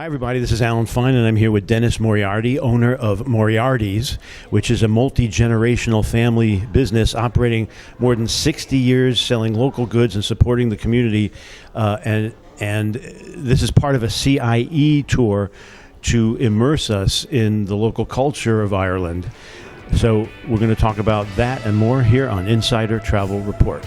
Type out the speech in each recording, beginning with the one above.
Hi, everybody. This is Alan Fine, and I'm here with Dennis Moriarty, owner of Moriarty's, which is a multi-generational family business operating more than 60 years, selling local goods and supporting the community. And this is part of a CIE tour to immerse us in the local culture of Ireland. So we're going to talk about that and more here on Insider Travel Report.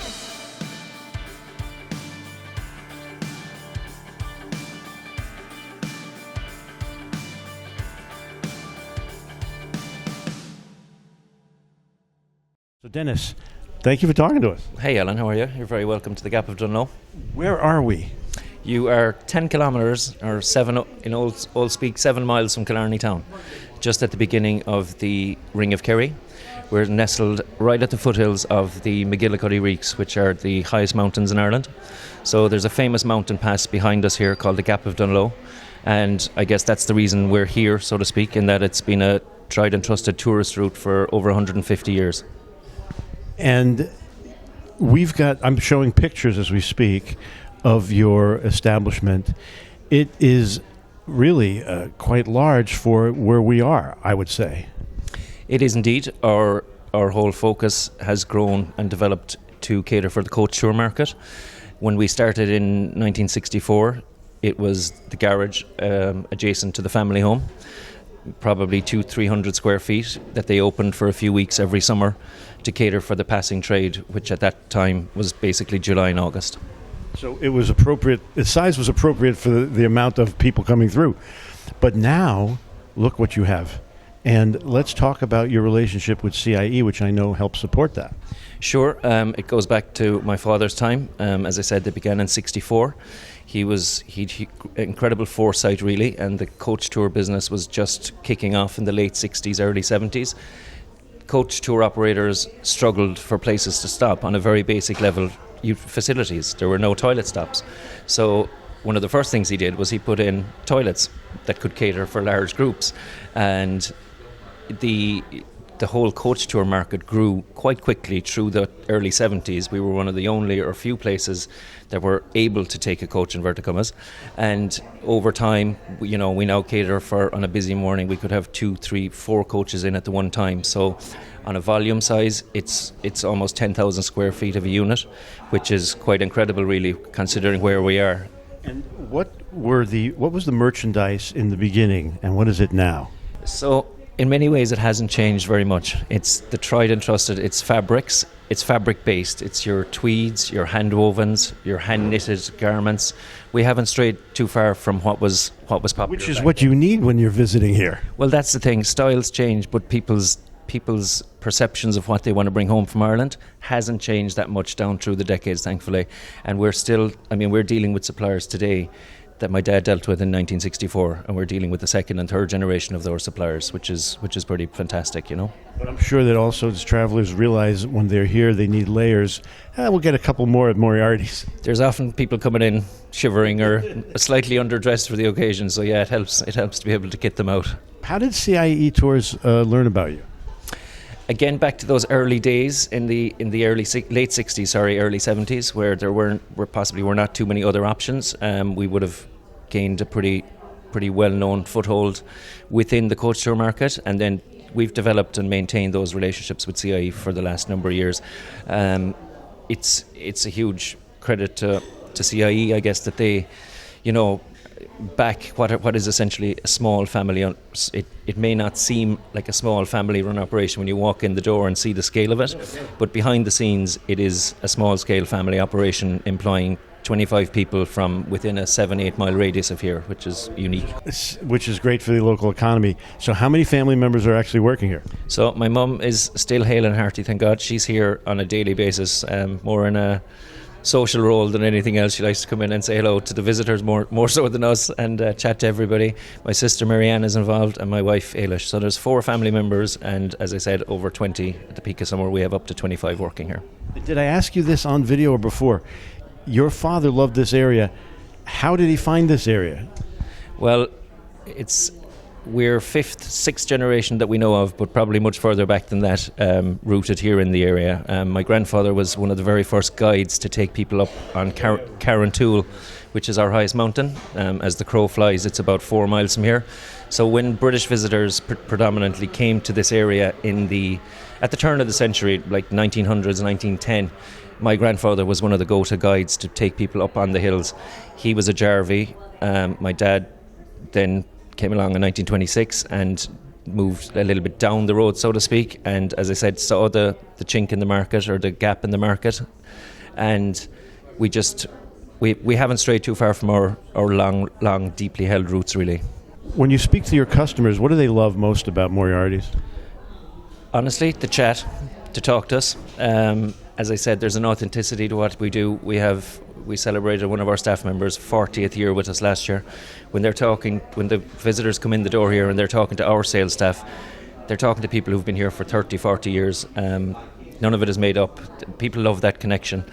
So Dennis, thank you for talking to us. Hey Alan, how are you? You're very welcome to the Gap of Dunloe. Where are we? You are 10 kilometres, or 7 in old speak, 7 miles from Killarney town, just at the beginning of the Ring of Kerry. We're nestled right at the foothills of the McGillicuddy Reeks, which are the highest mountains in Ireland. So there's a famous mountain pass behind us here called the Gap of Dunloe, and I guess that's the reason we're here, so to speak, in that it's been a tried and trusted tourist route for over 150 years. And I'm showing pictures as we speak of your establishment. It is really quite large for where we are, I would say. It is indeed. Our whole focus has grown and developed to cater for the coach tour market. When we started in 1964, it was the garage adjacent to the family home, probably 200-300 square feet, that they opened for a few weeks every summer to cater for the passing trade, which at that time was basically July and August. So it was appropriate, the size was appropriate for the amount of people coming through. But now, look what you have. And let's talk about your relationship with CIE, which I know helps support that. Sure, it goes back to my father's time. As I said, they began in 64. He incredible foresight, really, and the coach tour business was just kicking off in the late 60s, early 70s. Coach tour operators struggled for places to stop on a very basic level, facilities. There were no toilet stops. So one of the first things he did was he put in toilets that could cater for large groups. And the whole coach tour market grew quite quickly through the early 70s. We were one of the only or few places that were able to take a coach, inverted commas. And over time, we now cater for, on a busy morning, we could have 2, 3, 4 coaches in at the one time. So on a volume size, it's almost 10,000 square feet of a unit, which is quite incredible, really, considering where we are. And what was the merchandise in the beginning, and what is it now? So in many ways, it hasn't changed very much. It's the tried and trusted. It's fabrics. It's fabric based. It's your tweeds, your hand wovens, your hand knitted garments. We haven't strayed too far from what was popular. Which is what you need when you're visiting here. Well, that's the thing. Styles change, but people's perceptions of what they want to bring home from Ireland hasn't changed that much down through the decades, thankfully. And we're dealing with suppliers today that my dad dealt with in 1964, and we're dealing with the second and third generation of those suppliers, which is pretty fantastic, But I'm sure that also as travelers realize when they're here they need layers. We'll get a couple more at Moriarty's. There's often people coming in shivering or slightly underdressed for the occasion, so yeah, it helps to be able to get them out. How did CIE Tours learn about you? Again, back to those early days in the late 60s, early 70s, where there were not too many other options. We would have gained a pretty well-known foothold within the coach tour market, and then we've developed and maintained those relationships with CIE for the last number of years. It's a huge credit to CIE, I guess, that they, back what is essentially a small family. It may not seem like a small family run operation when you walk in the door and see the scale of it, but behind the scenes it is a small scale family operation employing 25 people from within a 7-8 mile radius of here, which is unique. Which is great for the local economy. So how many family members are actually working here? So my mum is still hale and hearty, thank God. She's here on a daily basis, more in a social role than anything else. She likes to come in and say hello to the visitors more so than us, and chat to everybody. My sister Marianne is involved, and my wife Ailish. So there's 4 family members, and as I said, over 20 at the peak of summer. We have up to 25 working here. Did I ask you this on video or before? Your father loved this area. How did he find this area? Well, we're 5th, 6th generation that we know of, but probably much further back than that, rooted here in the area. My grandfather was one of the very first guides to take people up on Carrantoul, which is our highest mountain. As the crow flies, it's about 4 miles from here. So when British visitors predominantly came to this area at the turn of the century, like 1900s, 1910, my grandfather was one of the go-to guides to take people up on the hills. He was a Jarvey. My dad then came along in 1926 and moved a little bit down the road, so to speak, and as I said, saw the chink in the market, or the gap in the market, and we haven't strayed too far from our long, deeply held roots, really. When you speak to your customers, what do they love most about Moriarty's? Honestly, the chat, to talk to us. As I said, there's an authenticity to what we do. We celebrated one of our staff members' 40th year with us last year. When the visitors come in the door here and they're talking to our sales staff, they're talking to people who've been here for 30, 40 years. None of it is made up. People love that connection.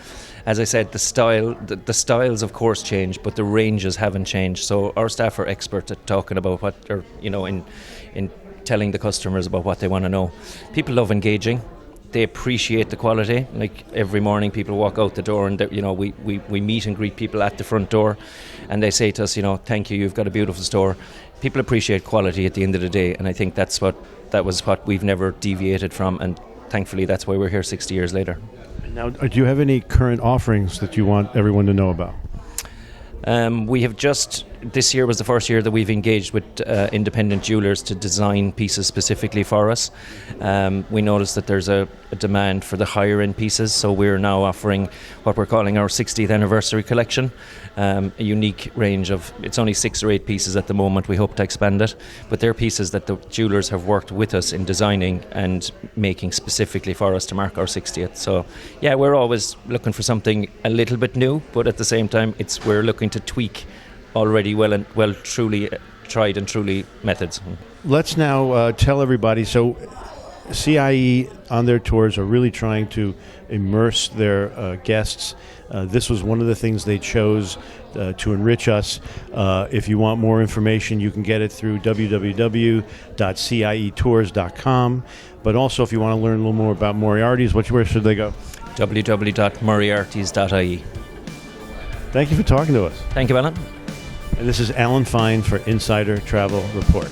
As I said, the styles of course change, but the ranges haven't changed. So our staff are expert at talking about what, or in telling the customers about what they want to know. People love engaging. They appreciate the quality. Like every morning, people walk out the door, and we meet and greet people at the front door, and they say to us, "Thank you. You've got a beautiful store." People appreciate quality at the end of the day, and I think that was what we've never deviated from, and thankfully that's why we're here 60 years later. Now, do you have any current offerings that you want everyone to know about? We have this year was the first year that we've engaged with independent jewellers to design pieces specifically for us. We noticed that there's a demand for the higher end pieces, so we're now offering what we're calling our 60th anniversary collection, a unique range of, it's only 6 or 8 pieces at the moment. We hope to expand it, but they're pieces that the jewellers have worked with us in designing and making specifically for us to mark our 60th. So yeah, we're always looking for something a little bit new, but at the same time we're looking to tweak already well truly tried and truly methods. Let's now tell everybody, so CIE on their tours are really trying to immerse their guests. This was one of the things they chose to enrich us. If you want more information, you can get it through www.cietours.com. But also, if you want to learn a little more about Moriarty's, where should they go? www.moriartys.ie. Thank you for talking to us. Thank you, Alan. And this is Alan Fine for Insider Travel Report.